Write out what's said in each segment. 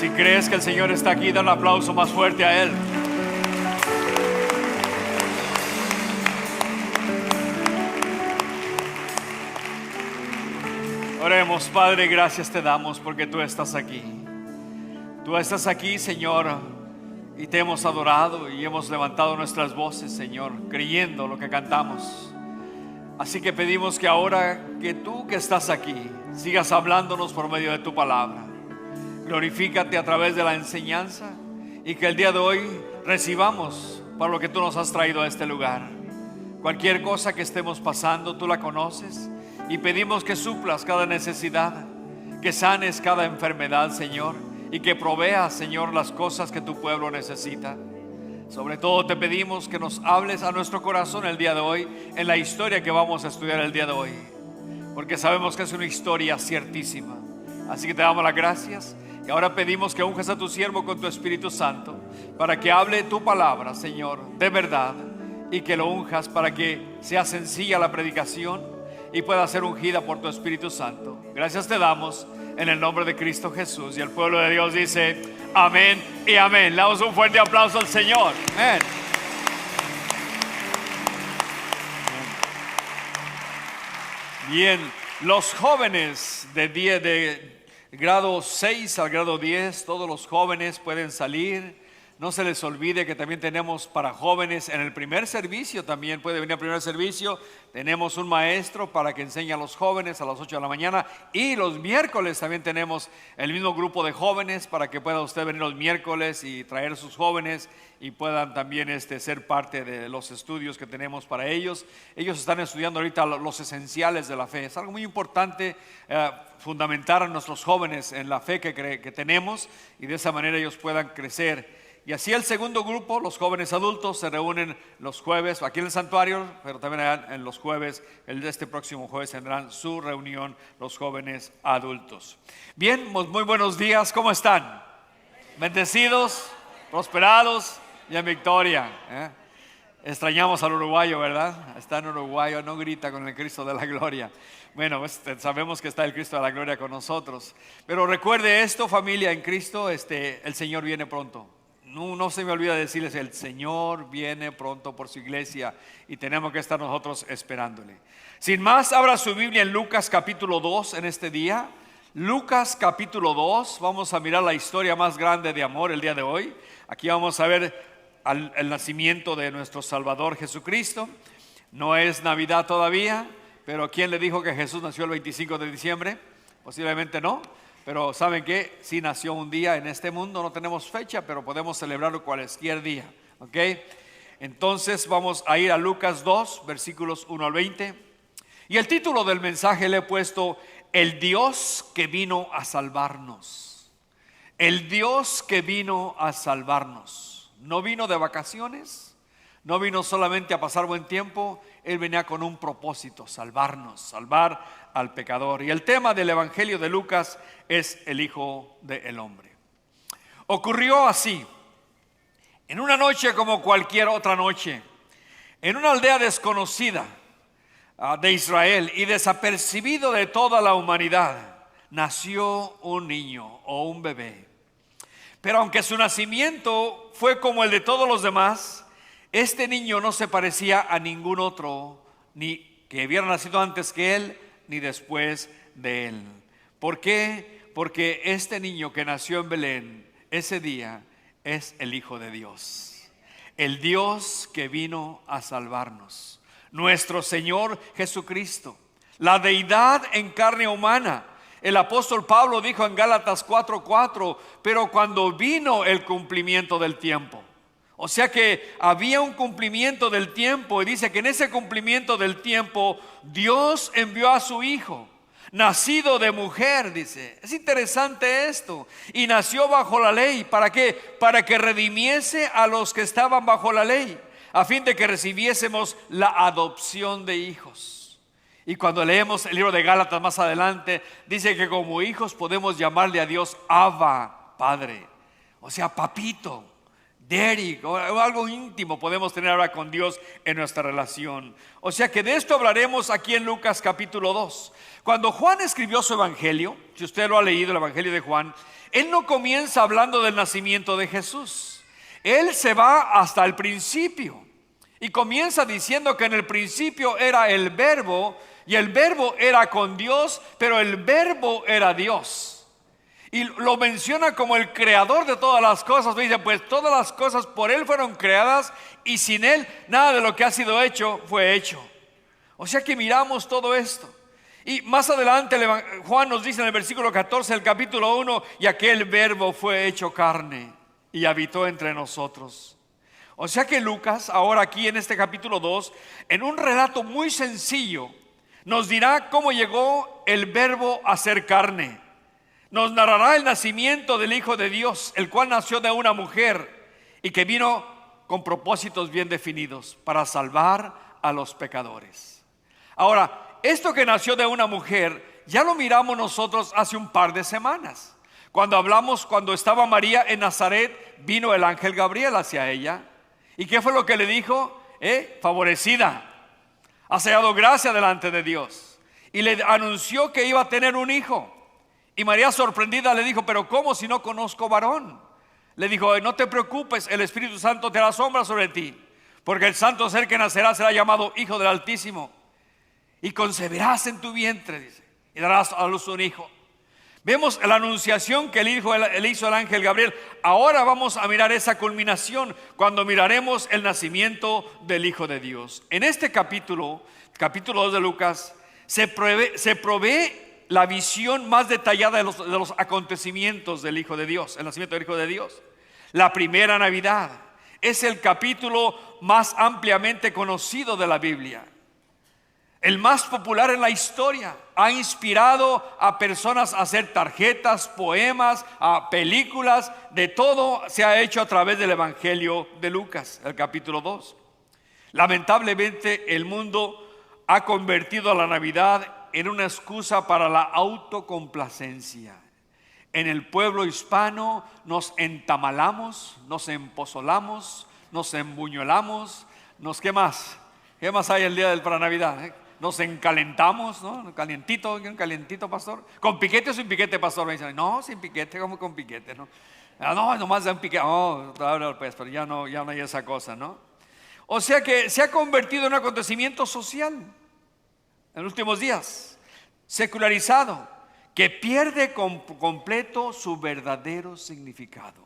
Si crees que el Señor está aquí, da un aplauso más fuerte a Él. Oremos. Padre, gracias te damos porque tú estás aquí. Tú estás aquí, Señor, y te hemos adorado y hemos levantado nuestras voces, Señor, creyendo lo que cantamos. Así que pedimos que ahora que tú que estás aquí sigas hablándonos por medio de tu palabra. Glorifícate a través de la enseñanza y que el día de hoy recibamos para lo que tú nos has traído a este lugar. Cualquier cosa que estemos pasando, tú la conoces, y pedimos que suplas cada necesidad, que sanes cada enfermedad, Señor, y que proveas, Señor, las cosas que tu pueblo necesita. Sobre todo te pedimos que nos hables a nuestro corazón el día de hoy, en la historia que vamos a estudiar el día de hoy, porque sabemos que es una historia ciertísima. Así que te damos las gracias y ahora pedimos que unjas a tu siervo con tu Espíritu Santo para que hable tu palabra, Señor, de verdad, y que lo unjas para que sea sencilla la predicación y pueda ser ungida por tu Espíritu Santo. Gracias te damos en el nombre de Cristo Jesús, y el pueblo de Dios dice amén y amén. Le damos un fuerte aplauso al Señor. Amén. Bien, los jóvenes de grado 6 al grado 10, todos los jóvenes pueden salir. No se les olvide que también tenemos para jóvenes en el primer servicio, también puede venir al primer servicio. Tenemos un maestro para que enseñe a los jóvenes a las 8 de la mañana. Y los miércoles también tenemos el mismo grupo de jóvenes para que pueda usted venir los miércoles y traer a sus jóvenes y puedan también ser parte de los estudios que tenemos para ellos. Ellos están estudiando ahorita los esenciales de la fe. Es algo muy importante fundamentar a nuestros jóvenes en la fe que tenemos, y de esa manera ellos puedan crecer. Y así el segundo grupo, los jóvenes adultos, se reúnen los jueves aquí en el santuario, pero también en los jueves, este próximo jueves tendrán su reunión los jóvenes adultos. Bien, muy buenos días, ¿cómo están? Bendecidos, prosperados y en victoria. Extrañamos al uruguayo, ¿verdad? Está en Uruguay, no grita con el Cristo de la gloria. Bueno, sabemos que está el Cristo de la gloria con nosotros. Pero recuerde esto, familia en Cristo, el Señor viene pronto. No se me olvida decirles, el Señor viene pronto por su iglesia y tenemos que estar nosotros esperándole. Sin más, abra su Biblia en Lucas capítulo 2 en este día. Lucas capítulo 2, vamos a mirar la historia más grande de amor el día de hoy. Aquí vamos a ver el nacimiento de nuestro Salvador Jesucristo. No es Navidad todavía, pero ¿quién le dijo que Jesús nació el 25 de diciembre? Posiblemente no. Pero ¿saben qué? Sí nació un día en este mundo, no tenemos fecha, pero podemos celebrarlo cualquier día, ¿ok? Entonces vamos a ir a Lucas 2, versículos 1 al 20. Y el título del mensaje le he puesto, el Dios que vino a salvarnos. El Dios que vino a salvarnos. No vino de vacaciones, no vino solamente a pasar buen tiempo. Él venía con un propósito, salvarnos, salvar al pecador. Y el tema del Evangelio de Lucas es el Hijo del Hombre. Ocurrió así, en una noche como cualquier otra noche, en una aldea desconocida de Israel y desapercibido de toda la humanidad, nació un niño o un bebé. Pero aunque su nacimiento fue como el de todos los demás, este niño no se parecía a ningún otro, ni que hubiera nacido antes que él, ni después de él. ¿Por qué? Porque este niño que nació en Belén ese día es el Hijo de Dios, el Dios que vino a salvarnos, nuestro Señor Jesucristo, la deidad en carne humana. El apóstol Pablo dijo en Gálatas 4:4, pero cuando vino el cumplimiento del tiempo. O sea que había un cumplimiento del tiempo, y dice que en ese cumplimiento del tiempo Dios envió a su Hijo, nacido de mujer, dice. Es interesante esto. Y nació bajo la ley. ¿Para qué? Para que redimiese a los que estaban bajo la ley, a fin de que recibiésemos la adopción de hijos. Y cuando leemos el libro de Gálatas más adelante, dice que como hijos podemos llamarle a Dios Abba, Padre. O sea, papito. Derek, o algo íntimo podemos tener ahora con Dios en nuestra relación. O sea que de esto hablaremos aquí en Lucas capítulo 2. Cuando Juan escribió su evangelio, si usted lo ha leído, el evangelio de Juan, él no comienza hablando del nacimiento de Jesús. Él se va hasta el principio y comienza diciendo que en el principio era el verbo, y el verbo era con Dios, pero el verbo era Dios. Y lo menciona como el creador de todas las cosas. Dice, pues todas las cosas por Él fueron creadas, y sin Él nada de lo que ha sido hecho fue hecho. O sea que miramos todo esto. Y más adelante Juan nos dice en el versículo 14 del capítulo 1, y aquel verbo fue hecho carne y habitó entre nosotros. O sea que Lucas, ahora aquí en este capítulo 2, en un relato muy sencillo, nos dirá cómo llegó el verbo a ser carne. Nos narrará el nacimiento del Hijo de Dios, el cual nació de una mujer y que vino con propósitos bien definidos para salvar a los pecadores. Ahora, esto que nació de una mujer ya lo miramos nosotros hace un par de semanas. Cuando estaba María en Nazaret, vino el ángel Gabriel hacia ella. ¿Y qué fue lo que le dijo? Favorecida, has hallado gracia delante de Dios. Y le anunció que iba a tener un hijo. Y María, sorprendida, le dijo, pero ¿cómo si no conozco varón? Le dijo, no te preocupes, el Espíritu Santo te hará sombra sobre ti, porque el santo ser que nacerá será llamado Hijo del Altísimo. Y concebirás en tu vientre, dice, y darás a luz un hijo. Vemos la anunciación que le hizo el ángel Gabriel. Ahora vamos a mirar esa culminación cuando miraremos el nacimiento del Hijo de Dios. En este capítulo 2 de Lucas, se provee la visión más detallada de los acontecimientos del Hijo de Dios, el nacimiento del Hijo de Dios. La primera Navidad es el capítulo más ampliamente conocido de la Biblia, el más popular en la historia. Ha inspirado a personas a hacer tarjetas, poemas, a películas, de todo se ha hecho a través del Evangelio de Lucas, el capítulo 2. Lamentablemente el mundo ha convertido a la Navidad en una excusa para la autocomplacencia. En el pueblo hispano nos entamalamos, nos empozolamos, nos embuñolamos, ¿qué más? ¿Qué más hay el día para Navidad? Nos encalentamos, ¿no? Calientito, un calientito, pastor. ¿Con piquete o sin piquete, pastor? Me dicen, no, sin piquete, como con piquete, ¿no? No, nomás dan piquete. Oh, pues, pero ya no hay esa cosa, ¿no? O sea que se ha convertido en un acontecimiento social en los últimos días, secularizado, que pierde completo su verdadero significado.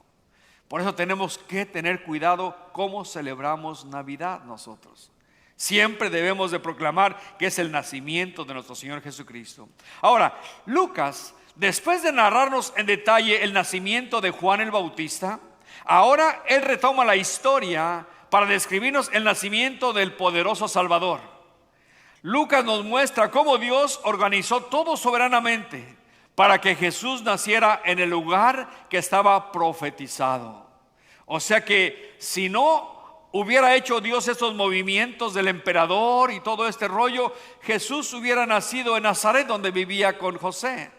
Por eso tenemos que tener cuidado cómo celebramos Navidad nosotros. Siempre debemos de proclamar que es el nacimiento de nuestro Señor Jesucristo. Ahora, Lucas, después de narrarnos en detalle el nacimiento de Juan el Bautista, ahora él retoma la historia para describirnos el nacimiento del poderoso Salvador. Lucas nos muestra cómo Dios organizó todo soberanamente para que Jesús naciera en el lugar que estaba profetizado. O sea que si no hubiera hecho Dios estos movimientos del emperador y todo este rollo, Jesús hubiera nacido en Nazaret, donde vivía con José.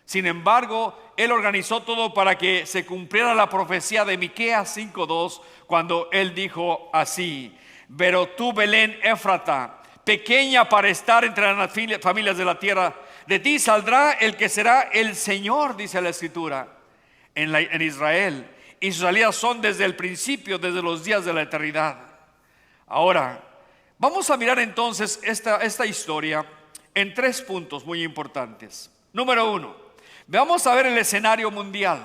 Sin embargo, Él organizó todo para que se cumpliera la profecía de Miqueas 5:2, cuando Él dijo así: pero tú, Belén Éfrata, pequeña para estar entre las familias de la tierra, de ti saldrá el que será el Señor, dice la Escritura, en Israel. Y sus salidas son desde el principio, desde los días de la eternidad. Ahora, vamos a mirar entonces esta historia en 3 puntos muy importantes. Número 1, vamos a ver el escenario mundial.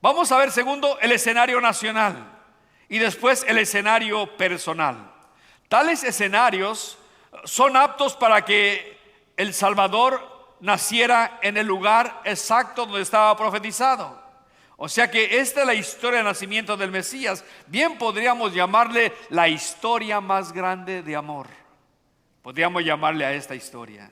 Vamos a ver, segundo, el escenario nacional. Y después el escenario personal. Tales escenarios son aptos para que el Salvador naciera en el lugar exacto donde estaba profetizado. O sea que esta es la historia del nacimiento del Mesías. Bien podríamos llamarle la historia más grande de amor. Podríamos llamarle a esta historia.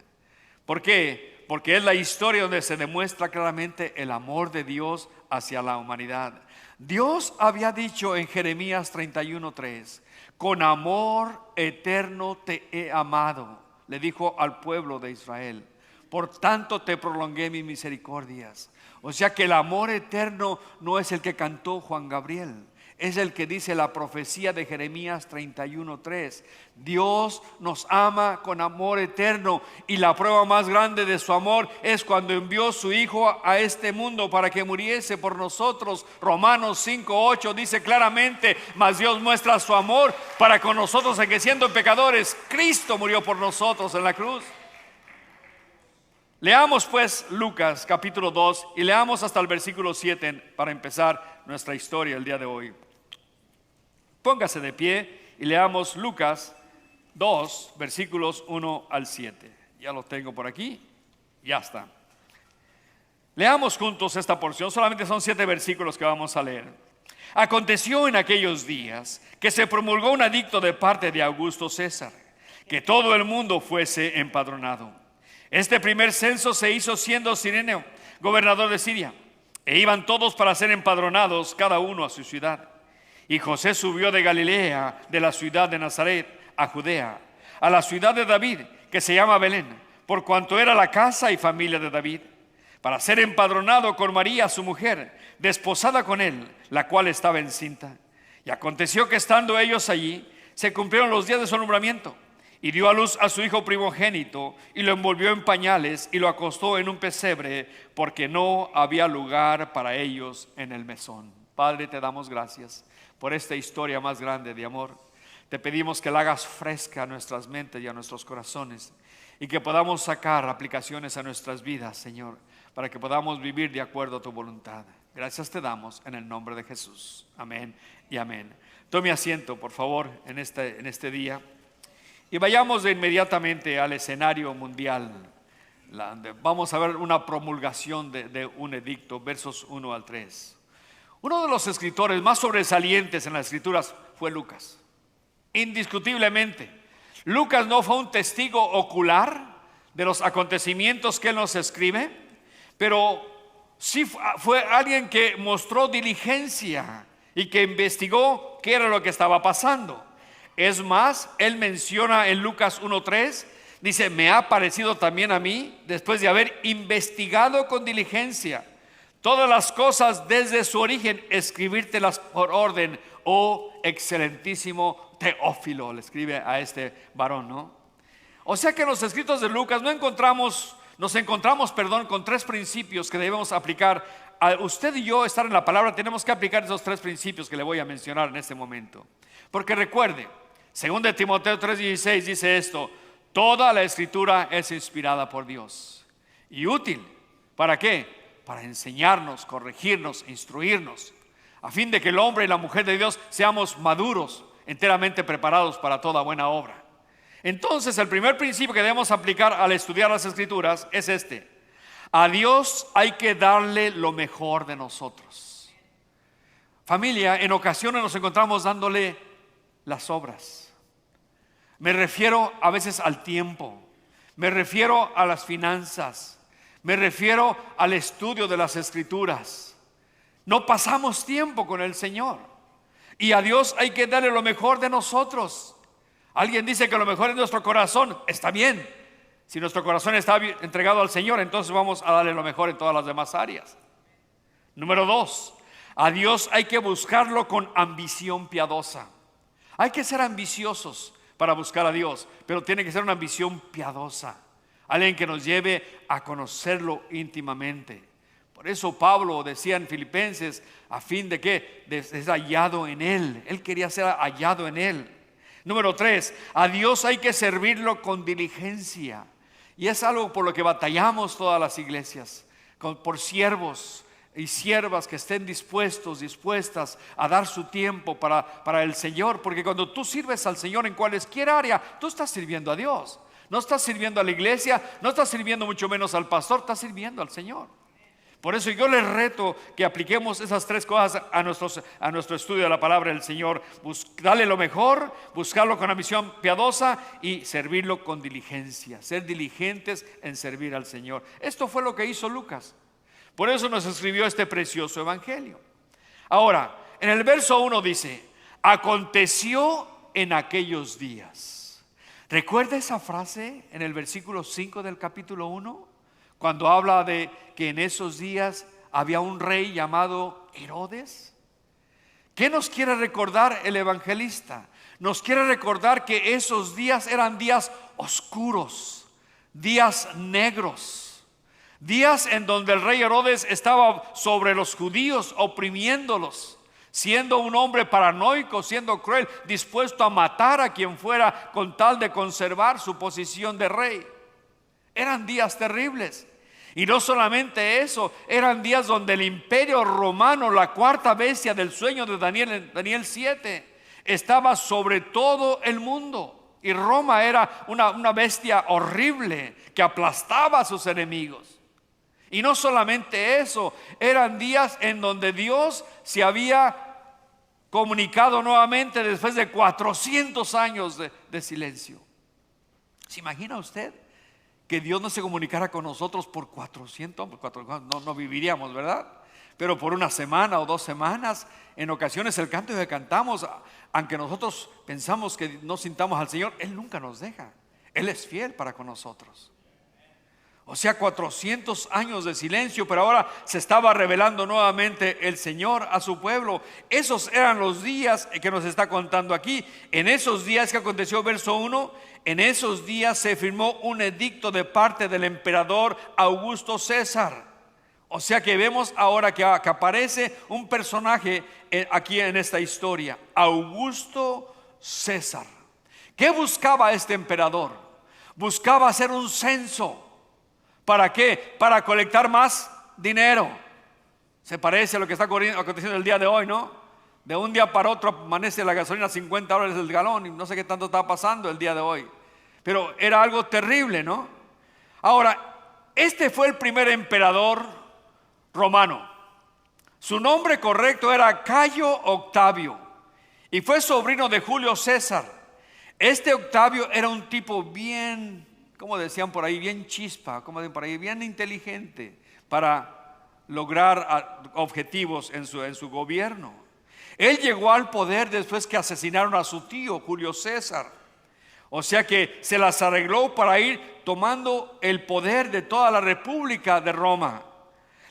¿Por qué? Porque es la historia donde se demuestra claramente el amor de Dios hacia la humanidad. Dios había dicho en Jeremías 31:3: con amor eterno te he amado, le dijo al pueblo de Israel. Por tanto te prolongué mis misericordias. O sea que el amor eterno no es el que cantó Juan Gabriel. Es el que dice la profecía de Jeremías 31:3. Dios nos ama con amor eterno, y la prueba más grande de su amor es cuando envió su Hijo a este mundo para que muriese por nosotros. Romanos 5:8 dice claramente: mas Dios muestra su amor para con nosotros en que, siendo pecadores, Cristo murió por nosotros en la cruz. Leamos pues Lucas capítulo 2 y leamos hasta el versículo 7 para empezar nuestra historia el día de hoy. Póngase de pie y leamos Lucas 2, versículos 1 al 7. Ya lo tengo por aquí, ya está. Leamos juntos esta porción, solamente son 7 versículos que vamos a leer. Aconteció en aquellos días que se promulgó un edicto de parte de Augusto César, que todo el mundo fuese empadronado. Este primer censo se hizo siendo Cirenio gobernador de Siria, e iban todos para ser empadronados, cada uno a su ciudad. Y José subió de Galilea, de la ciudad de Nazaret, a Judea, a la ciudad de David, que se llama Belén, por cuanto era la casa y familia de David, para ser empadronado con María su mujer, desposada con él, la cual estaba encinta. Y aconteció que estando ellos allí, se cumplieron los días de su alumbramiento. Y dio a luz a su hijo primogénito, y lo envolvió en pañales, y lo acostó en un pesebre, porque no había lugar para ellos en el mesón. Padre, te damos gracias por esta historia más grande de amor. Te pedimos que la hagas fresca a nuestras mentes y a nuestros corazones, y que podamos sacar aplicaciones a nuestras vidas, Señor, para que podamos vivir de acuerdo a tu voluntad. Gracias te damos en el nombre de Jesús. Amén y amén. Tome asiento, por favor, en este día. Y vayamos de inmediatamente al escenario mundial. Vamos a ver una promulgación de un edicto, versos 1 al 3. Uno de los escritores más sobresalientes en las escrituras fue Lucas. Indiscutiblemente, Lucas no fue un testigo ocular de los acontecimientos que él nos escribe, pero sí fue alguien que mostró diligencia y que investigó qué era lo que estaba pasando. Es más, él menciona en Lucas 1:3, dice: me ha parecido también a mí, después de haber investigado con diligencia todas las cosas desde su origen, escribírtelas por orden, oh excelentísimo Teófilo. Le escribe a este varón, ¿no? O sea que en los escritos de Lucas nos encontramos con 3 principios que debemos aplicar. Al usted y yo estar en la palabra, tenemos que aplicar esos 3 principios que le voy a mencionar en este momento. Porque recuerde, 2 Timoteo 3:16 dice esto: toda la escritura es inspirada por Dios y útil. ¿Para qué? Para enseñarnos, corregirnos, instruirnos, a fin de que el hombre y la mujer de Dios seamos maduros, enteramente preparados para toda buena obra. Entonces, el primer principio que debemos aplicar al estudiar las escrituras es este: a Dios hay que darle lo mejor de nosotros. Familia, en ocasiones nos encontramos dándole las obras. Me refiero a veces al tiempo, me refiero a las finanzas, me refiero al estudio de las escrituras. No pasamos tiempo con el Señor, y a Dios hay que darle lo mejor de nosotros. Alguien dice que lo mejor es nuestro corazón. Está bien, si nuestro corazón está entregado al Señor, entonces vamos a darle lo mejor en todas las demás áreas. Número 2, a Dios hay que buscarlo con ambición piadosa. Hay que ser ambiciosos para buscar a Dios, pero tiene que ser una ambición piadosa, alguien que nos lleve a conocerlo íntimamente. Por eso Pablo decía en Filipenses, a fin de que de ser hallado en Él. Él quería ser hallado en Él. Número 3, a Dios hay que servirlo con diligencia. Y es algo por lo que batallamos todas las iglesias, por siervos y siervas que estén dispuestas a dar su tiempo para el Señor. Porque cuando tú sirves al Señor en cualquier área, tú estás sirviendo a Dios. No estás sirviendo a la iglesia, no estás sirviendo mucho menos al pastor, estás sirviendo al Señor. Por eso yo les reto que apliquemos esas 3 cosas a nuestro estudio de la palabra del Señor. Darle lo mejor, buscarlo con ambición piadosa y servirlo con diligencia. Ser diligentes en servir al Señor. Esto fue lo que hizo Lucas. Por eso nos escribió este precioso evangelio. Ahora, en el verso 1 dice: aconteció en aquellos días. ¿Recuerda esa frase en el versículo 5 del capítulo 1? Cuando habla de que en esos días había un rey llamado Herodes. ¿Qué nos quiere recordar el evangelista? Nos quiere recordar que esos días eran días oscuros, días negros, días en donde el rey Herodes estaba sobre los judíos, oprimiéndolos, siendo un hombre paranoico, siendo cruel, dispuesto a matar a quien fuera con tal de conservar su posición de rey. Eran días terribles. Y no solamente eso, eran días donde el imperio romano, la cuarta bestia del sueño de Daniel, en Daniel 7, estaba sobre todo el mundo. Y Roma era una bestia horrible que aplastaba a sus enemigos. Y no solamente eso, eran días en donde Dios se había comunicado nuevamente después de 400 años de silencio. ¿Se imagina usted que Dios no se comunicara con nosotros por 400? No viviríamos, ¿verdad? Pero por una semana o 2 semanas, en ocasiones el canto que cantamos, aunque nosotros pensamos que no sintamos al Señor, Él nunca nos deja. Él es fiel para con nosotros. O sea, 400 años de silencio, pero ahora se estaba revelando nuevamente el Señor a su pueblo. Esos eran los días que nos está contando aquí. En esos días que aconteció, verso 1, en esos días se firmó un edicto de parte del emperador Augusto César. O sea que vemos ahora que aparece un personaje aquí en esta historia, Augusto César. ¿Qué buscaba este emperador? Buscaba hacer un censo. ¿Para qué? Para colectar más dinero. Se parece a lo que está aconteciendo el día de hoy, ¿no? De un día para otro amanece la gasolina a $50 el galón y no sé qué tanto está pasando el día de hoy. Pero era algo terrible, ¿no? Ahora, este fue el primer emperador romano. Su nombre correcto era Cayo Octavio y fue sobrino de Julio César. Este Octavio era un tipo bien, como decían por ahí, bien chispa, como decían por ahí, bien inteligente para lograr objetivos en su gobierno. Él llegó al poder después que asesinaron a su tío Julio César. O sea que se las arregló para ir tomando el poder de toda la República de Roma.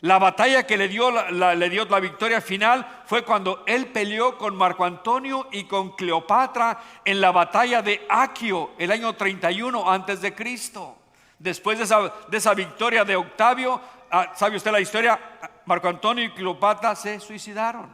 La batalla que le dio la victoria final fue cuando él peleó con Marco Antonio y con Cleopatra en la batalla de Aquio, el año 31 antes de Cristo. Después de esa victoria de Octavio, ¿sabe usted la historia? Marco Antonio y Cleopatra se suicidaron.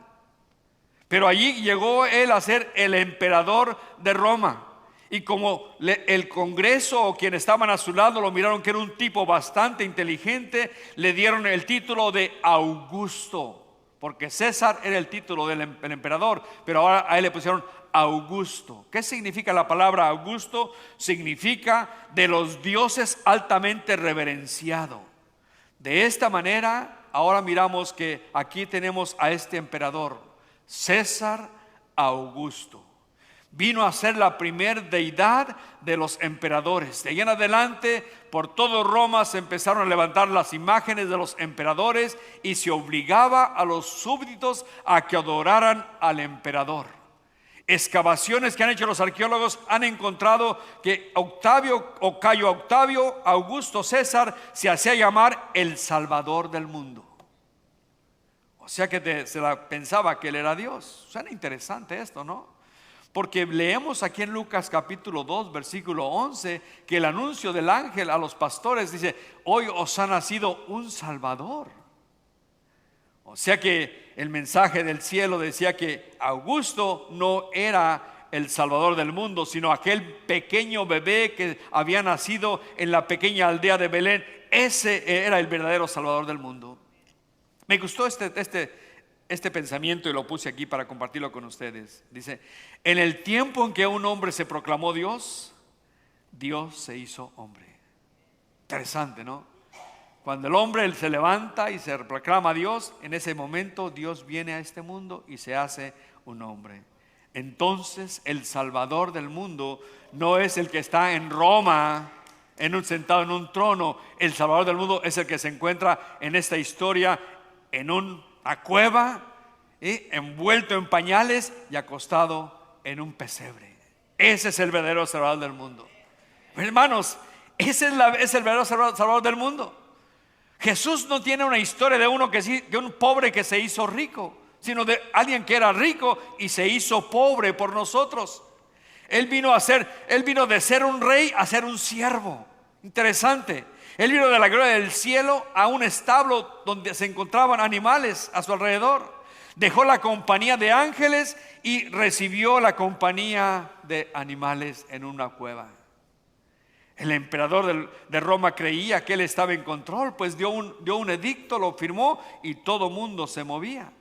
Pero allí llegó él a ser el emperador de Roma. Y como el Congreso o quienes estaban a su lado lo miraron que era un tipo bastante inteligente, le dieron el título de Augusto, porque César era el título del emperador, pero ahora a él le pusieron Augusto. ¿Qué significa la palabra Augusto? Significa de los dioses altamente reverenciado. De esta manera, ahora miramos que aquí tenemos a este emperador, César Augusto. Vino a ser la primer deidad de los emperadores. De ahí en adelante, por todo Roma se empezaron a levantar las imágenes de los emperadores y se obligaba a los súbditos a que adoraran al emperador. Excavaciones que han hecho los arqueólogos han encontrado que Octavio o Cayo Octavio, Augusto César, se hacía llamar el Salvador del mundo. O sea que se la pensaba que él era Dios. Suena interesante esto, ¿no? Porque leemos aquí en Lucas capítulo 2 versículo 11 que el anuncio del ángel a los pastores dice: hoy os ha nacido un Salvador. O sea que el mensaje del cielo decía que Augusto no era el Salvador del mundo, sino aquel pequeño bebé que había nacido en la pequeña aldea de Belén. Ese era el verdadero Salvador del mundo. Me gustó este pensamiento y lo puse aquí para compartirlo con ustedes. Dice: en el tiempo en que un hombre se proclamó Dios, Dios se hizo hombre. Interesante, ¿no? Cuando el hombre se levanta y se proclama Dios, en ese momento Dios viene a este mundo y se hace un hombre. Entonces el Salvador del mundo no es el que está en Roma sentado en un trono. El Salvador del mundo es el que se encuentra en esta historia en una cueva, envuelto en pañales y acostado en un pesebre. Ese es el verdadero Salvador del mundo. Hermanos, ese es el verdadero Salvador del mundo. Jesús no tiene una historia de un pobre que se hizo rico. sino de alguien que era rico y se hizo pobre por nosotros. Él vino de ser un rey a ser un siervo. Interesante. Él vino de la gloria del cielo a un establo donde se encontraban animales a su alrededor. Dejó la compañía de ángeles y recibió la compañía de animales en una cueva. El emperador de Roma creía que él estaba en control, pues dio un edicto, lo firmó y todo mundo se movía.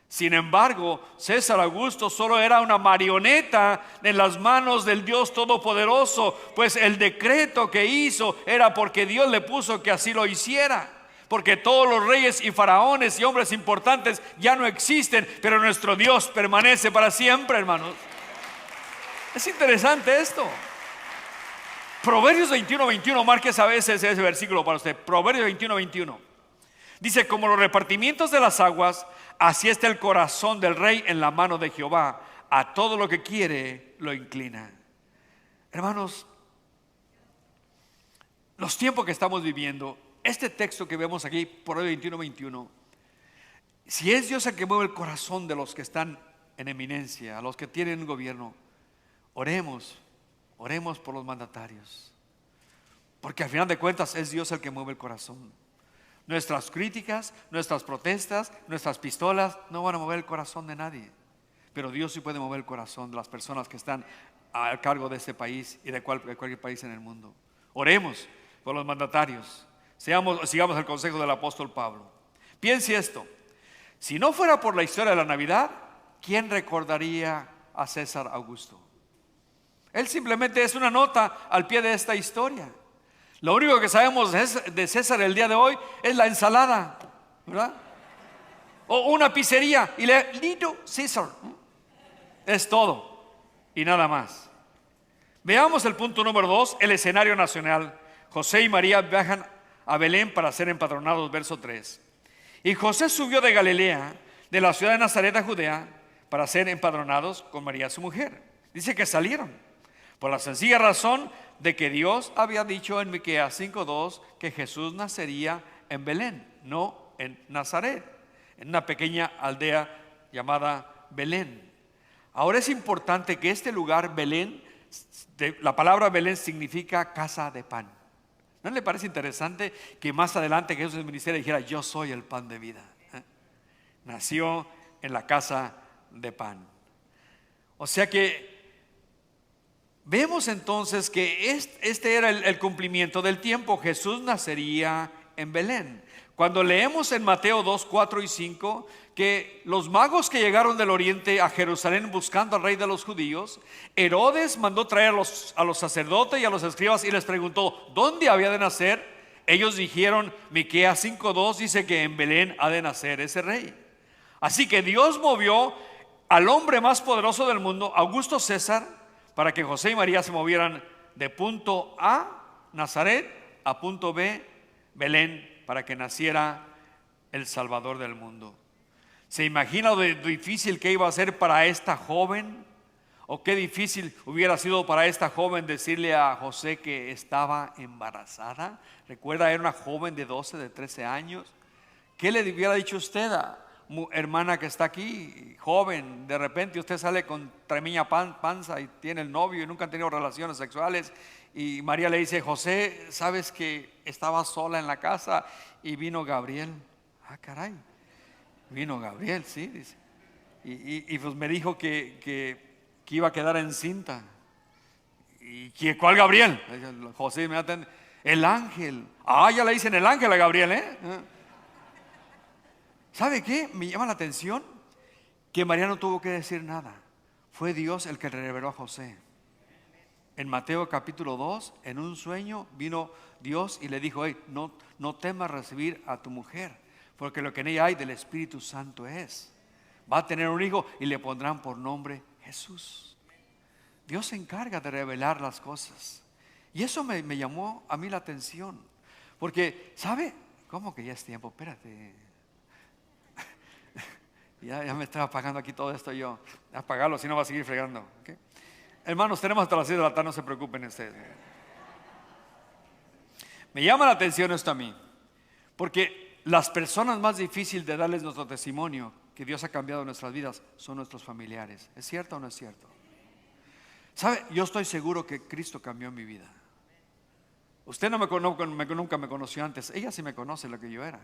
Sin embargo, César Augusto solo era una marioneta en las manos del Dios Todopoderoso, pues el decreto que hizo era porque Dios le puso que así lo hiciera. Porque todos los reyes y faraones y hombres importantes ya no existen, pero nuestro Dios permanece para siempre, hermanos. Es interesante esto. Proverbios 21:21, marques a veces ese versículo para usted. Proverbios 21:21. Dice: como los repartimientos de las aguas, así está el corazón del rey en la mano de Jehová. A todo lo que quiere lo inclina. Hermanos, los tiempos que estamos viviendo, este texto que vemos aquí, Proverbios 21:21, si es Dios el que mueve el corazón de los que están en eminencia, a los que tienen un gobierno, oremos por los mandatarios, porque al final de cuentas es Dios el que mueve el corazón. Nuestras críticas, nuestras protestas, nuestras pistolas no van a mover el corazón de nadie, pero Dios sí puede mover el corazón de las personas que están al cargo de este país y de cualquier país en el mundo. Oremos por los mandatarios. Sigamos el consejo del apóstol Pablo. Piense esto: si no fuera por la historia de la Navidad, ¿quién recordaría a César Augusto? Él simplemente es una nota al pie de esta historia. Lo único que sabemos de César el día de hoy es la ensalada, ¿verdad? O una pizzería y Little César. Es todo y nada más. Veamos el punto número 2, el escenario nacional. José y María viajan a Belén para ser empadronados, verso 3. Y José subió de Galilea, de la ciudad de Nazaret a Judea, para ser empadronados con María su mujer. Dice que salieron por la sencilla razón de que Dios había dicho en Miqueas 5:2 que Jesús nacería en Belén, no en Nazaret, en una pequeña aldea llamada Belén. Ahora es importante que este lugar Belén, la palabra Belén significa casa de pan. ¿No le parece interesante que más adelante Jesús en el ministerio dijera: yo soy el pan de vida? Nació en la casa de pan. O sea que vemos entonces que este era el cumplimiento del tiempo. Jesús nacería en Belén. Cuando leemos en Mateo 2, 4 y 5 que los magos que llegaron del oriente a Jerusalén buscando al rey de los judíos, Herodes mandó traer a los sacerdotes y a los escribas y les preguntó ¿dónde había de nacer? Ellos dijeron: Miqueas 5:2 dice que en Belén ha de nacer ese rey. Así que Dios movió al hombre más poderoso del mundo, Augusto César, para que José y María se movieran de punto A, Nazaret, a punto B, Belén, para que naciera el Salvador del mundo. ¿Se imagina lo difícil que iba a ser para esta joven? ¿O qué difícil hubiera sido para esta joven decirle a José que estaba embarazada? Recuerda, era una joven de 12, de 13 años. ¿Qué le hubiera dicho usted a hermana que está aquí, joven? De repente usted sale con tremenda panza y tiene el novio y nunca han tenido relaciones sexuales, y María le dice: José, ¿sabes que estaba sola en la casa y vino Gabriel? Ah, caray, vino Gabriel, sí, dice. Y pues me dijo que iba a quedar encinta. ¿Y cuál Gabriel? José me atiende: el ángel. Ah, ya le dicen el ángel a Gabriel, ¿eh? ¿Sabe qué? Me llama la atención que María no tuvo que decir nada. Fue Dios el que le reveló a José. En Mateo capítulo 2, en un sueño vino Dios y le dijo: hey, no temas recibir a tu mujer, porque lo que en ella hay del Espíritu Santo es. Va a tener un hijo y le pondrán por nombre Jesús. Dios se encarga de revelar las cosas. Y eso me llamó a mí la atención. Porque, ¿sabe? ¿Cómo que ya es tiempo? Espérate. Ya me estaba apagando aquí todo esto yo. Apagarlo, si no va a seguir fregando. ¿Okay? Hermanos, tenemos hasta las 6 de la tarde, no se preocupen ustedes. Me llama la atención esto a mí, porque las personas más difíciles de darles nuestro testimonio que Dios ha cambiado nuestras vidas son nuestros familiares. ¿Es cierto o no es cierto? ¿Sabe? Yo estoy seguro que Cristo cambió mi vida. Usted nunca me conoció antes. Ella sí me conoce lo que yo era.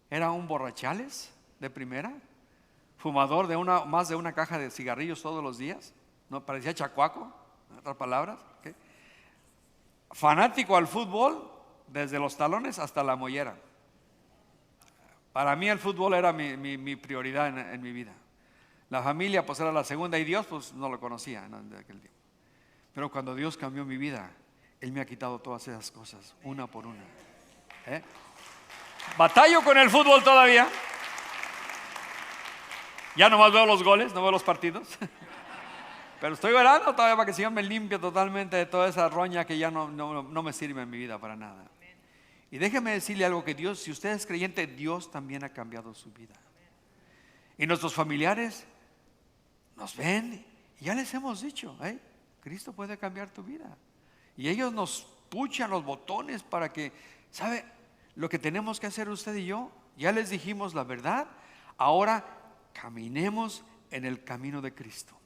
Era un borrachales de primera, fumador de más de una caja de cigarrillos todos los días. No, parecía chacuaco, en otras palabras. ¿Okay? Fanático al fútbol, desde los talones hasta la mollera. Para mí el fútbol era mi prioridad en mi vida. La familia pues era la segunda y Dios pues no lo conocía de aquel tiempo. Pero cuando Dios cambió mi vida, Él me ha quitado todas esas cosas, una por una. Batallo con el fútbol todavía. Ya nomás veo los goles, no veo los partidos. Pero estoy orando todavía para que el Señor me limpie totalmente de toda esa roña que ya no me sirve en mi vida para nada. Y déjeme decirle algo, que Dios, si usted es creyente, Dios también ha cambiado su vida. Y nuestros familiares nos ven y ya les hemos dicho, Cristo puede cambiar tu vida. Y ellos nos puchan los botones para que, ¿sabe? Lo que tenemos que hacer usted y yo, ya les dijimos la verdad, ahora caminemos en el camino de Cristo.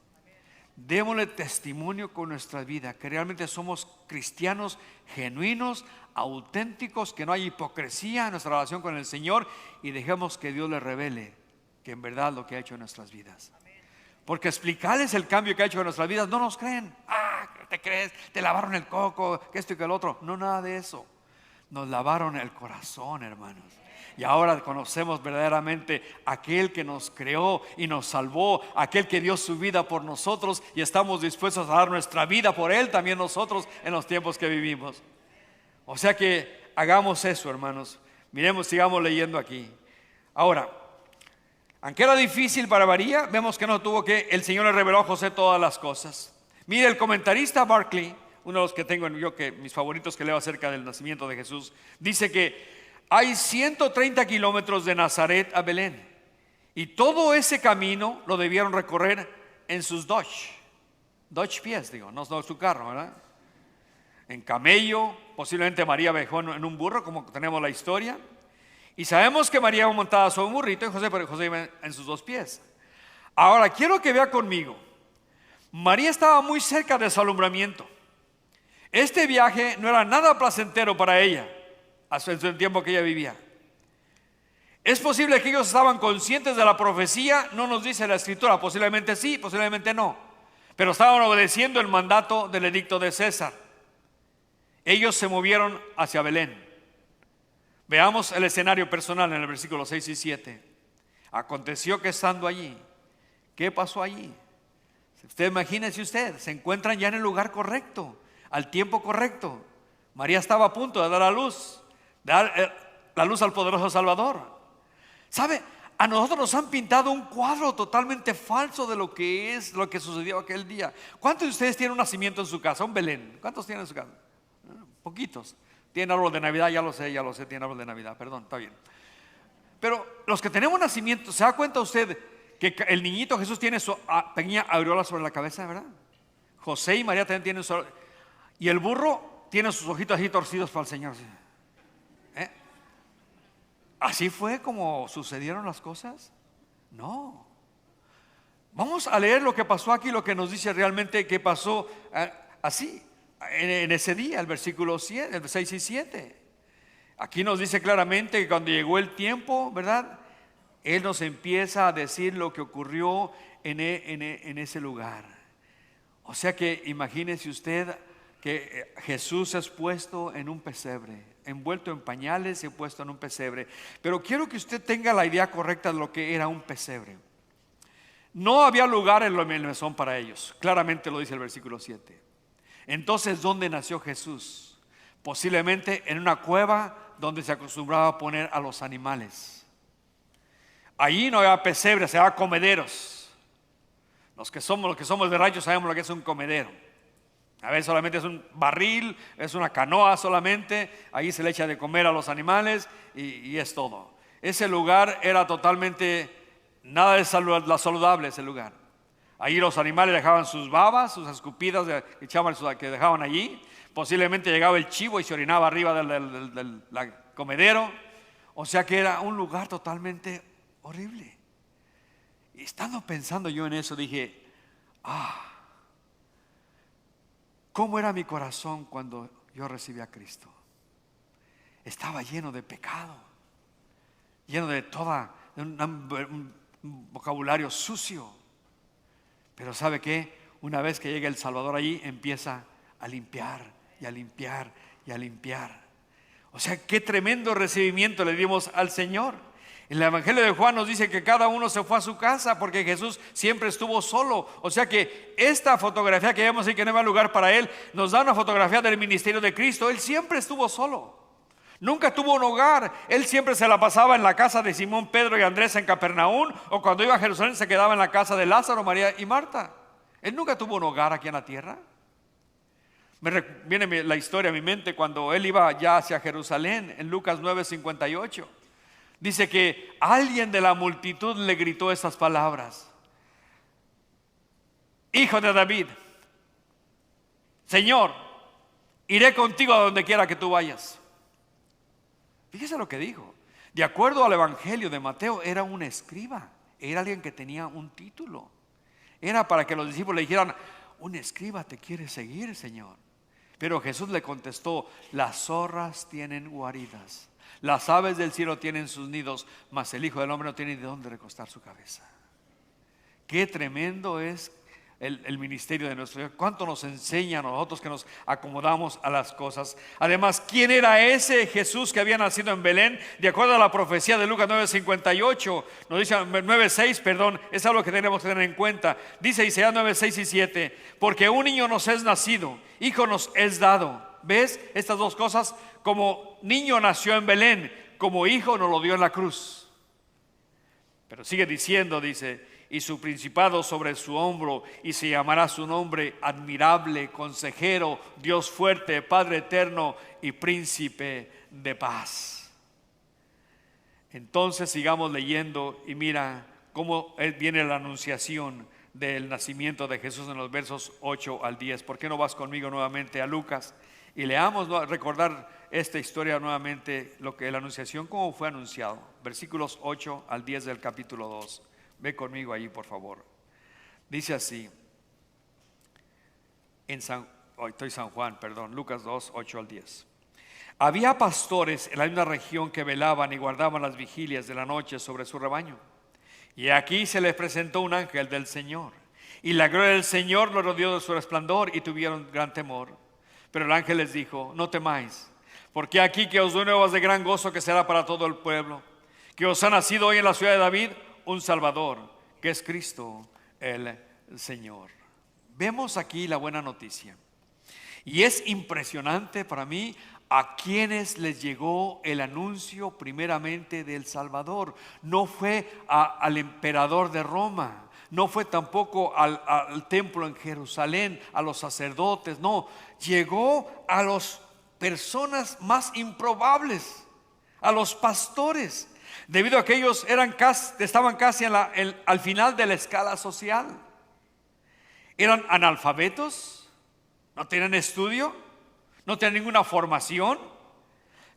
Démosle testimonio con nuestra vida que realmente somos cristianos genuinos, auténticos, que no hay hipocresía en nuestra relación con el Señor, y dejemos que Dios le revele que en verdad lo que ha hecho en nuestras vidas. Porque explicarles el cambio que ha hecho en nuestras vidas, no nos creen. ¿Te crees? Te lavaron el coco, que esto y que el otro. No, nada de eso. Nos lavaron el corazón, hermanos. Y ahora conocemos verdaderamente aquel que nos creó y nos salvó, aquel que dio su vida por nosotros, y estamos dispuestos a dar nuestra vida por Él también nosotros en los tiempos que vivimos. O sea que hagamos eso, hermanos. Miremos, sigamos leyendo aquí. Ahora, aunque era difícil para María, vemos que no tuvo que, el Señor le reveló a José todas las cosas. Mire, el comentarista Barclay, uno de los que tengo yo, que mis favoritos que leo acerca del nacimiento de Jesús, dice que hay 130 kilómetros de Nazaret a Belén, y todo ese camino lo debieron recorrer en sus Dodge pies, no su carro, ¿verdad? En camello, posiblemente María viajó en un burro, como tenemos la historia. Y sabemos que María iba montada sobre un burrito y José iba en sus 2 pies. Ahora quiero que vea conmigo, María estaba muy cerca de su alumbramiento. Este viaje no era nada placentero para ella en el tiempo que ella vivía. Es posible que ellos estaban conscientes de la profecía, no nos dice la escritura, posiblemente sí, posiblemente no, pero estaban obedeciendo el mandato del edicto de César. Ellos se movieron hacia Belén. Veamos el escenario personal en el versículo 6 y 7. Aconteció que estando allí, ¿qué pasó allí? Usted imagínese, se encuentran ya en el lugar correcto, al tiempo correcto. María estaba a punto de dar a luz, la luz al poderoso Salvador. ¿Sabe? A nosotros nos han pintado un cuadro totalmente falso de lo que sucedió aquel día. ¿Cuántos de ustedes tienen un nacimiento en su casa, un Belén? ¿Cuántos tienen en su casa? Poquitos. Tienen árbol de Navidad, ya lo sé, tienen árbol de Navidad, perdón, está bien. Pero los que tenemos nacimiento, ¿se da cuenta usted que el niñito Jesús tiene su pequeña aureola sobre la cabeza, verdad? José y María también tienen su, y el burro tiene sus ojitos así torcidos para el Señor. ¿Así fue como sucedieron las cosas? No. Vamos a leer lo que pasó aquí, lo que nos dice realmente que pasó así en ese día, el versículo 7, el 6 y 7. Aquí nos dice claramente que cuando llegó el tiempo, ¿verdad? Él nos empieza a decir lo que ocurrió en ese lugar. O sea que imagínese usted que Jesús es puesto en un pesebre, envuelto en pañales y puesto en un pesebre. Pero quiero que usted tenga la idea correcta de lo que era un pesebre. No había lugar en el mesón para ellos, claramente lo dice el versículo 7. Entonces, ¿dónde nació Jesús? Posiblemente en una cueva donde se acostumbraba a poner a los animales. Allí no había pesebres, se llama comederos. Los que somos de rancho sabemos lo que es un comedero. A veces solamente es un barril, es una canoa solamente, ahí se le echa de comer a los animales y es todo. Ese lugar era totalmente nada de saludable, ese lugar. Ahí los animales dejaban sus babas, sus escupidas que dejaban allí. Posiblemente llegaba el chivo y se orinaba arriba del comedero. O sea que era un lugar totalmente horrible. Y estando pensando yo en eso, dije, ¿cómo era mi corazón cuando yo recibí a Cristo? Estaba lleno de pecado, lleno de un vocabulario sucio. Pero ¿sabe qué? Una vez que llega el Salvador allí, empieza a limpiar y a limpiar y a limpiar. O sea, qué tremendo recibimiento le dimos al Señor. En el Evangelio de Juan nos dice que cada uno se fue a su casa porque Jesús siempre estuvo solo. O sea que esta fotografía que vemos ahí, que no hay lugar para Él, nos da una fotografía del ministerio de Cristo. Él siempre estuvo solo. Nunca tuvo un hogar. Él siempre se la pasaba en la casa de Simón, Pedro y Andrés en Capernaum, o cuando iba a Jerusalén se quedaba en la casa de Lázaro, María y Marta. Él nunca tuvo un hogar aquí en la tierra. Viene la historia a mi mente cuando él iba ya hacia Jerusalén en Lucas 9:58. Dice que alguien de la multitud le gritó estas palabras: Hijo de David, Señor, iré contigo a donde quiera que tú vayas. Fíjese lo que dijo. De acuerdo al Evangelio de Mateo, era un escriba. Era alguien que tenía un título. Era para que los discípulos le dijeran: un escriba te quiere seguir, Señor. Pero Jesús le contestó: las zorras tienen guaridas, las aves del cielo tienen sus nidos, mas el Hijo del Hombre no tiene de dónde recostar su cabeza. Qué tremendo es el ministerio de nuestro Dios. Cuánto nos enseña a nosotros que nos acomodamos a las cosas. Además, ¿quién era ese Jesús que había nacido en Belén? De acuerdo a la profecía de Lucas 9:58, nos dice 9:6, perdón, es algo que tenemos que tener en cuenta. Dice Isaías 9:6 y 7: porque un niño nos es nacido, hijo nos es dado. ¿Ves? Estas dos cosas: como niño nació en Belén, como hijo nos lo dio en la cruz. Pero sigue diciendo, dice: y su principado sobre su hombro, y se llamará su nombre Admirable, Consejero, Dios fuerte, Padre eterno y Príncipe de paz. Entonces sigamos leyendo y mira cómo viene la anunciación del nacimiento de Jesús en los versos 8 al 10. ¿Por qué no vas conmigo nuevamente a Lucas y leamos, recordar esta historia nuevamente, lo que la anunciación, cómo fue anunciado? Versículos 8 al 10 del capítulo 2. Ve conmigo allí, por favor. Dice así, San Juan, Lucas 2, 8 al 10. Había pastores en la misma región que velaban y guardaban las vigilias de la noche sobre su rebaño. Y aquí se les presentó un ángel del Señor, y la gloria del Señor los rodeó de su resplandor, y tuvieron gran temor. Pero el ángel les dijo: no temáis, porque aquí que os doy nuevas de gran gozo, que será para todo el pueblo, que os ha nacido hoy en la ciudad de David un Salvador, que es Cristo el Señor. Vemos aquí la buena noticia. Y es impresionante para mí a quienes les llegó el anuncio primeramente del Salvador. No fue al emperador de Roma, no fue tampoco al templo en Jerusalén, a los sacerdotes, no. Llegó a las personas más improbables, a los pastores, debido a que ellos estaban casi al final de la escala social. Eran analfabetos, no tenían estudio, no tenían ninguna formación.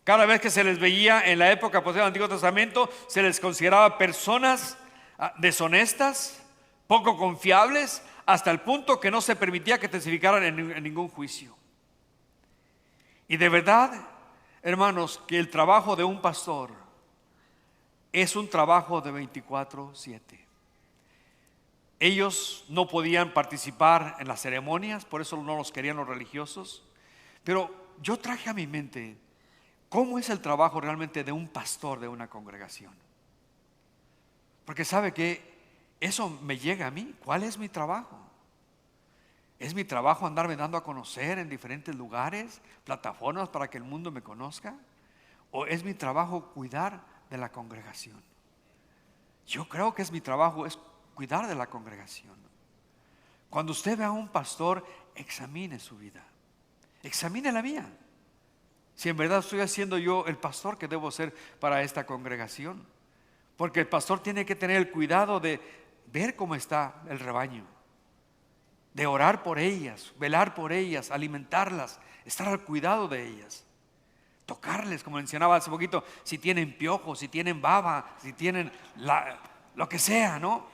Cada vez que se les veía en la época posterior al Antiguo Testamento, se les consideraba personas deshonestas, poco confiables, hasta el punto que no se permitía que testificaran en ningún juicio. Y de verdad, hermanos, que el trabajo de un pastor es un trabajo de 24/7. Ellos no podían participar en las ceremonias, por eso no los querían los religiosos. Pero yo traje a mi mente cómo es el trabajo realmente de un pastor de una congregación. Porque sabe que eso me llega a mí. ¿Cuál es mi trabajo? ¿Es mi trabajo andarme dando a conocer en diferentes lugares, plataformas para que el mundo me conozca? ¿O es mi trabajo cuidar de la congregación? Yo creo que es mi trabajo, es cuidar de la congregación. Cuando usted ve a un pastor, examine su vida, examine la mía. Si en verdad estoy haciendo yo el pastor que debo ser para esta congregación. Porque el pastor tiene que tener el cuidado de ver cómo está el rebaño, de orar por ellas, velar por ellas, alimentarlas, estar al cuidado de ellas, tocarles, como mencionaba hace poquito, si tienen piojos, si tienen baba, si tienen lo que sea, ¿no?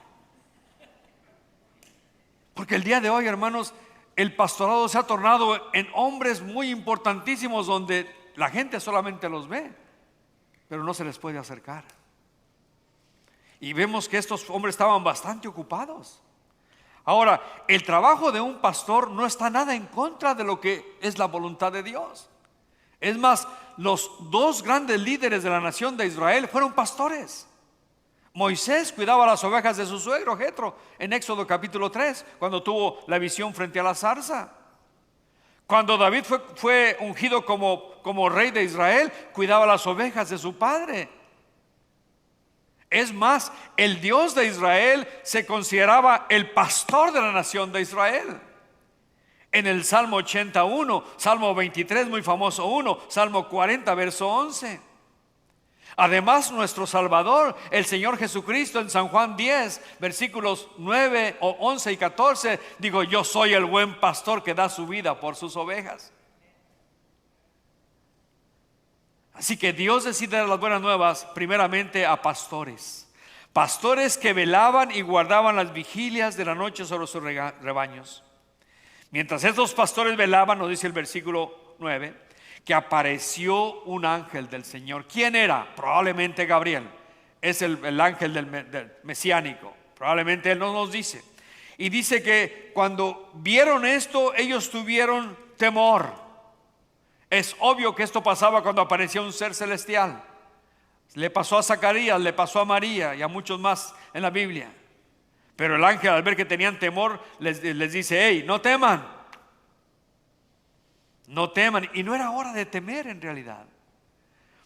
Porque el día de hoy, hermanos, el pastorado se ha tornado en hombres muy importantísimos donde la gente solamente los ve, pero no se les puede acercar. Y vemos que estos hombres estaban bastante ocupados. Ahora, el trabajo de un pastor no está nada en contra de lo que es la voluntad de Dios. Es más, los dos grandes líderes de la nación de Israel fueron pastores. Moisés cuidaba las ovejas de su suegro Jetro en Éxodo capítulo 3, cuando tuvo la visión frente a la zarza. Cuando David fue ungido como rey de Israel, cuidaba las ovejas de su padre. Es más, el Dios de Israel se consideraba el pastor de la nación de Israel. En el Salmo 81, Salmo 23, muy famoso 1, Salmo 40, verso 11. Además, nuestro Salvador, el Señor Jesucristo, en San Juan 10, versículos 9 o 11 y 14, digo, yo soy el buen pastor que da su vida por sus ovejas. Así que Dios decide dar las buenas nuevas primeramente a pastores. Pastores que velaban y guardaban las vigilias de la noche sobre sus rebaños. Mientras estos pastores velaban, nos dice el versículo 9, que apareció un ángel del Señor. ¿Quién era? Probablemente Gabriel. Es el ángel del mesiánico. Probablemente él no nos dice. Y dice que cuando vieron esto, ellos tuvieron temor. Es obvio que esto pasaba cuando aparecía un ser celestial. Le pasó a Zacarías, le pasó a María y a muchos más en la Biblia. Pero el ángel, al ver que tenían temor, les dice: hey, no teman. No teman. Y no era hora de temer en realidad.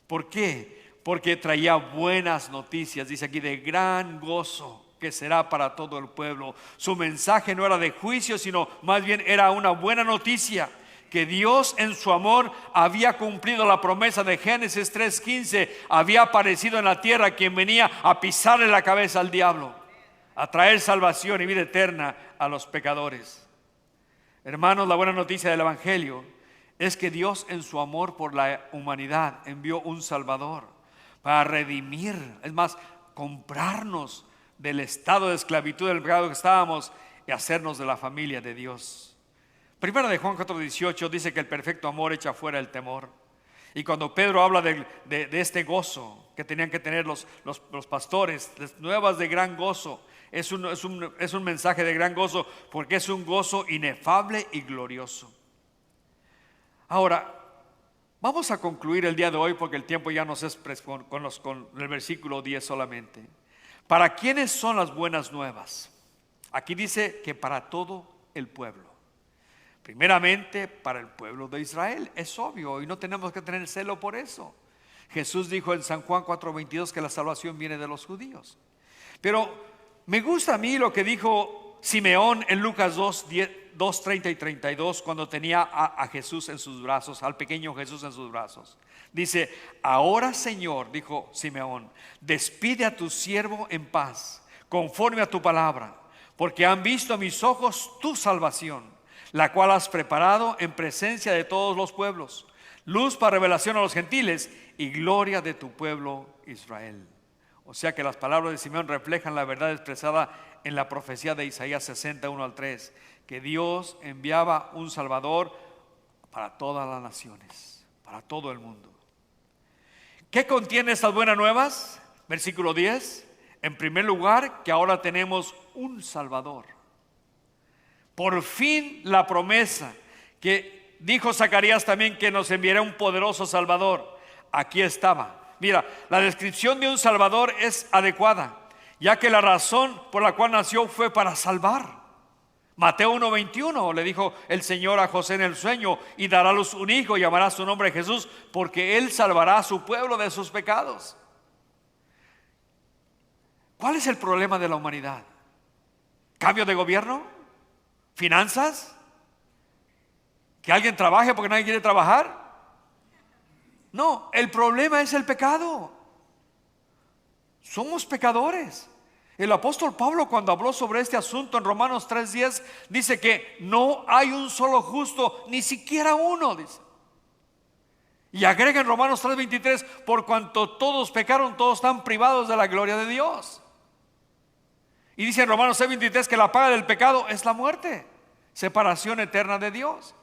¿Por qué? Porque traía buenas noticias, dice aquí, de gran gozo, que será para todo el pueblo. Su mensaje no era de juicio, sino más bien era una buena noticia. Que Dios en su amor había cumplido la promesa de Génesis 3:15. Había aparecido en la tierra quien venía a pisarle la cabeza al diablo, a traer salvación y vida eterna a los pecadores. Hermanos, la buena noticia del Evangelio es que Dios en su amor por la humanidad envió un Salvador para redimir, es más, comprarnos del estado de esclavitud del pecado que estábamos y hacernos de la familia de Dios. Primera de Juan 4:18 dice que el perfecto amor echa fuera el temor. Y cuando Pedro habla de este gozo que tenían que tener los pastores, las nuevas de gran gozo, es un mensaje de gran gozo, porque es un gozo inefable y glorioso. Ahora, vamos a concluir el día de hoy porque el tiempo ya nos es con el versículo 10 solamente. ¿Para quiénes son las buenas nuevas? Aquí dice que para todo el pueblo. Primeramente para el pueblo de Israel, es obvio, y no tenemos que tener celo por eso. Jesús dijo en San Juan 4:22 que la salvación viene de los judíos. Pero me gusta a mí lo que dijo Simeón en Lucas 2:30 y 32, cuando tenía a Jesús en sus brazos, al pequeño Jesús en sus brazos. Dice: ahora, Señor, dijo Simeón, despide a tu siervo en paz, conforme a tu palabra, porque han visto a mis ojos tu salvación, la cual has preparado en presencia de todos los pueblos, luz para revelación a los gentiles y gloria de tu pueblo Israel. O sea que las palabras de Simeón reflejan la verdad expresada en la profecía de Isaías 60:1-3, que Dios enviaba un Salvador para todas las naciones, para todo el mundo. ¿Qué contiene estas buenas nuevas? Versículo 10. En primer lugar, que ahora tenemos un Salvador. Por fin la promesa que dijo Zacarías también, que nos enviará un poderoso Salvador. Aquí estaba. Mira, la descripción de un Salvador es adecuada, ya que la razón por la cual nació fue para salvar. Mateo 1:21 le dijo el Señor a José en el sueño: y dará a luz un hijo y llamará su nombre Jesús, porque él salvará a su pueblo de sus pecados. ¿Cuál es el problema de la humanidad? ¿Cambio de gobierno? ¿Finanzas? ¿Que alguien trabaje porque nadie quiere trabajar? No, el problema es el pecado. Somos pecadores. El apóstol Pablo, cuando habló sobre este asunto en Romanos 3:10, dice que no hay un solo justo, ni siquiera uno, dice. Y agrega en Romanos 3:23, por cuanto todos pecaron, todos están privados de la gloria de Dios. Y dice en Romanos 6:23 que la paga del pecado es la muerte, separación eterna de Dios.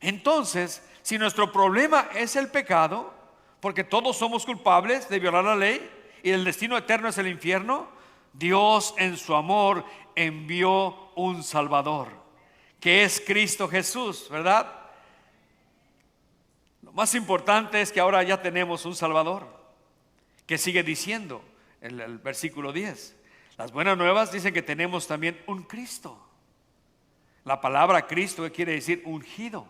Entonces, si nuestro problema es el pecado, porque todos somos culpables de violar la ley y el destino eterno es el infierno, Dios en su amor envió un Salvador, que es Cristo Jesús, ¿verdad? Lo más importante es que ahora ya tenemos un Salvador, que sigue diciendo el versículo 10. Las buenas nuevas dicen que tenemos también un Cristo. La palabra Cristo quiere decir ungido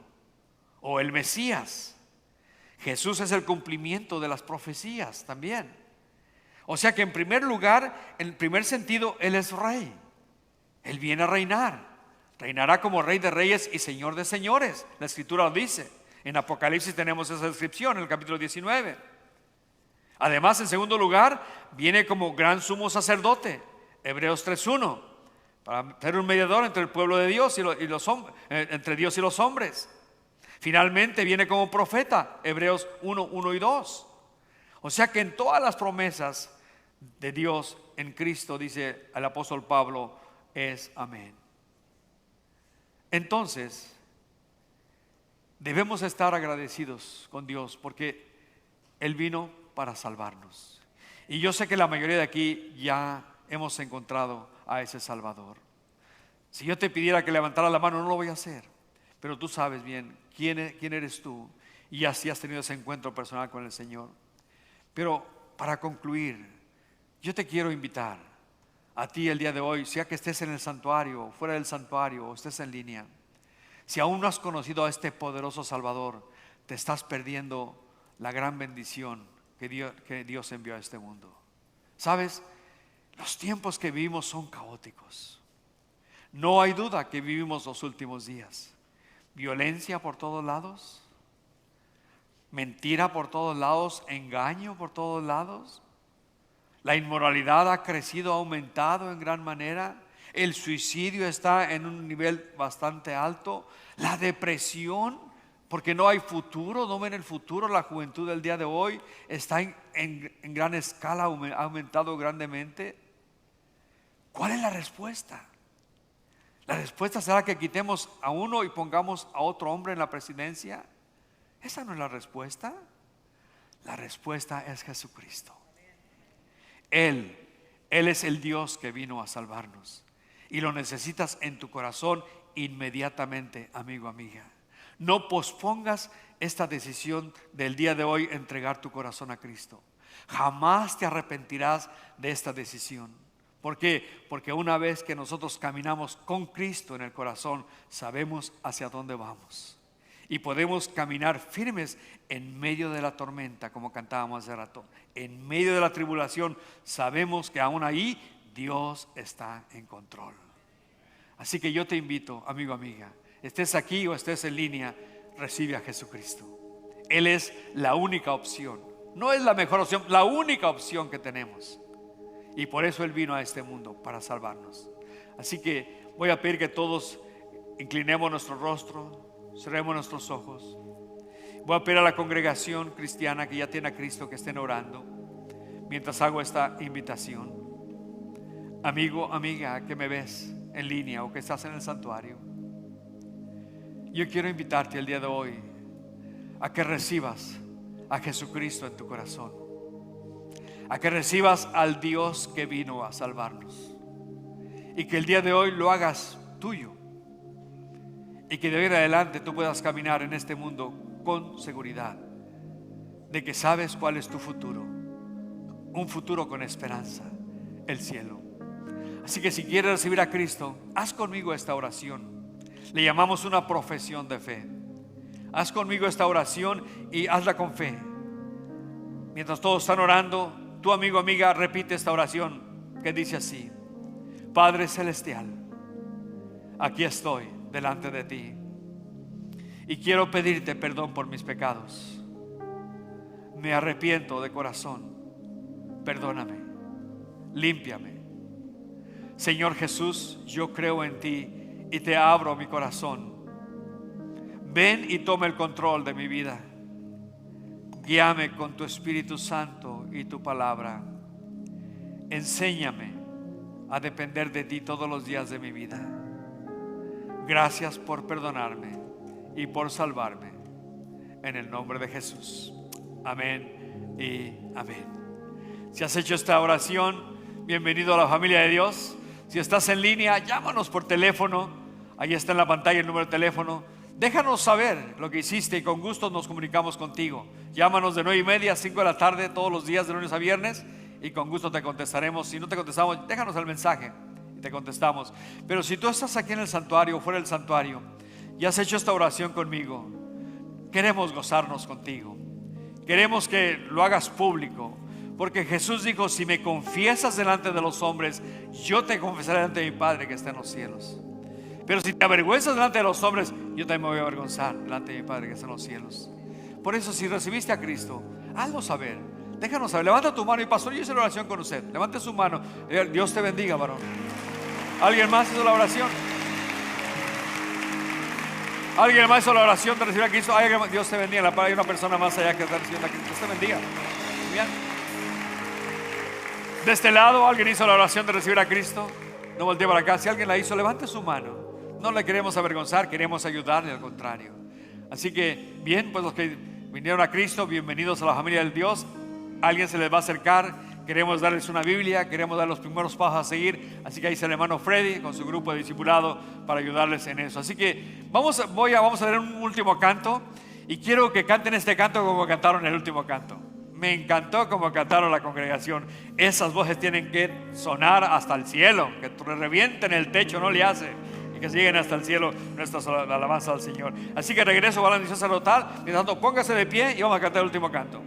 o el Mesías. Jesús es el cumplimiento de las profecías también. O sea que en primer lugar, en primer sentido, Él es rey. Él viene a reinar. Reinará como Rey de Reyes y Señor de Señores. La Escritura lo dice. En Apocalipsis tenemos esa descripción en el capítulo 19. Además, en segundo lugar, viene como gran sumo sacerdote. Hebreos 3:1. Para ser un mediador entre el pueblo de Dios entre Dios y los hombres. Finalmente viene como profeta. Hebreos 1:1 y 2. O sea que en todas las promesas de Dios en Cristo, dice el apóstol Pablo, es amén. Entonces, debemos estar agradecidos con Dios porque Él vino para salvarnos. Y yo sé que la mayoría de aquí ya hemos encontrado a ese Salvador. Si yo te pidiera que levantara la mano, no lo voy a hacer. Pero tú sabes bien quién eres tú y así has tenido ese encuentro personal con el Señor. Pero para concluir, yo te quiero invitar a ti el día de hoy, sea que estés en el santuario, fuera del santuario o estés en línea. Si aún no has conocido a este poderoso Salvador, te estás perdiendo la gran bendición que Dios envió a este mundo. ¿Sabes? Los tiempos que vivimos son caóticos. No hay duda que vivimos los últimos días. Violencia por todos lados. Mentira por todos lados, engaño por todos lados. La inmoralidad ha crecido, ha aumentado en gran manera. El suicidio está en un nivel bastante alto. La depresión, porque no hay futuro, no ven el futuro. La juventud del día de hoy está en gran escala, ha aumentado grandemente. ¿Cuál es la respuesta? ¿La respuesta será que quitemos a uno y pongamos a otro hombre en la presidencia? Esa no es la respuesta. La respuesta es Jesucristo. Él es el Dios que vino a salvarnos. Y lo necesitas en tu corazón inmediatamente, amigo, amiga. No pospongas esta decisión del día de hoy, entregar tu corazón a Cristo. Jamás te arrepentirás de esta decisión. ¿Por qué? Porque una vez que nosotros caminamos con Cristo en el corazón, sabemos hacia dónde vamos. Y podemos caminar firmes en medio de la tormenta, como cantábamos hace rato. En medio de la tribulación, sabemos que aún ahí Dios está en control. Así que yo te invito, amigo, amiga, estés aquí o estés en línea, recibe a Jesucristo. Él es la única opción. No es la mejor opción, la única opción que tenemos. Y por eso Él vino a este mundo, para salvarnos. Así que voy a pedir que todos inclinemos nuestro rostro, cerremos nuestros ojos. Voy a pedir a la congregación cristiana que ya tiene a Cristo que estén orando mientras hago esta invitación. Amigo, amiga, que me ves en línea o que estás en el santuario, yo quiero invitarte el día de hoy a que recibas a Jesucristo en tu corazón, a que recibas al Dios que vino a salvarnos, y que el día de hoy lo hagas tuyo, y que de hoy en adelante tú puedas caminar en este mundo con seguridad de que sabes cuál es tu futuro, un futuro con esperanza, el cielo. Así que si quieres recibir a Cristo, haz conmigo esta oración. Le llamamos una profesión de fe. Haz conmigo esta oración y hazla con fe. Mientras todos están orando, tu amigo, amiga, repite esta oración que dice así: Padre Celestial, aquí estoy delante de ti y quiero pedirte perdón por mis pecados. Me arrepiento de corazón. Perdóname, límpiame. Señor Jesús, yo creo en ti y te abro mi corazón. Ven y toma el control de mi vida. Guíame con tu Espíritu Santo y tu palabra. Enséñame a depender de ti todos los días de mi vida. Gracias por perdonarme y por salvarme. En el nombre de Jesús. Amén y amén. Si has hecho esta oración, bienvenido a la familia de Dios. Si estás en línea, llámanos por teléfono. Ahí está en la pantalla el número de teléfono. Déjanos saber lo que hiciste y con gusto nos comunicamos contigo. Llámanos de 9:30 a 5 de la tarde todos los días de lunes a viernes y con gusto te contestaremos. Si no te contestamos, déjanos el mensaje y te contestamos. Pero si tú estás aquí en el santuario o fuera del santuario y has hecho esta oración conmigo, queremos gozarnos contigo. Queremos que lo hagas público, porque Jesús dijo: si me confiesas delante de los hombres, yo te confesaré delante de mi Padre que está en los cielos. Pero si te avergüenzas delante de los hombres, yo también me voy a avergonzar delante de mi Padre que está en los cielos. Por eso, si recibiste a Cristo, hazlo saber. Déjanos saber. Levanta tu mano y pastor, yo hice la oración con usted. Levante su mano. Dios te bendiga, varón. ¿Alguien más hizo la oración? ¿Alguien más hizo la oración de recibir a Cristo? Dios te bendiga. Hay una persona más allá que está recibiendo a Cristo. Dios te bendiga. Bien. De este lado, ¿alguien hizo la oración de recibir a Cristo? No voltee para acá. Si alguien la hizo, levante su mano. No le queremos avergonzar, queremos ayudarle, al contrario. Así que, bien, pues los que vinieron a Cristo, bienvenidos a la familia del Dios. Alguien se les va a acercar. Queremos darles una Biblia, queremos dar los primeros pasos a seguir. Así que ahí está el hermano Freddy con su grupo de discipulado para ayudarles en eso. Así que vamos a leer un último canto. Y quiero que canten este canto como cantaron el último canto. Me encantó como cantaron la congregación. Esas voces tienen que sonar hasta el cielo, que revienten el techo, no le hace, y que lleguen hasta el cielo nuestras alabanzas al Señor. Así que regreso a la bendición sacerdotal. Mientras tanto, póngase de pie y vamos a cantar el último canto.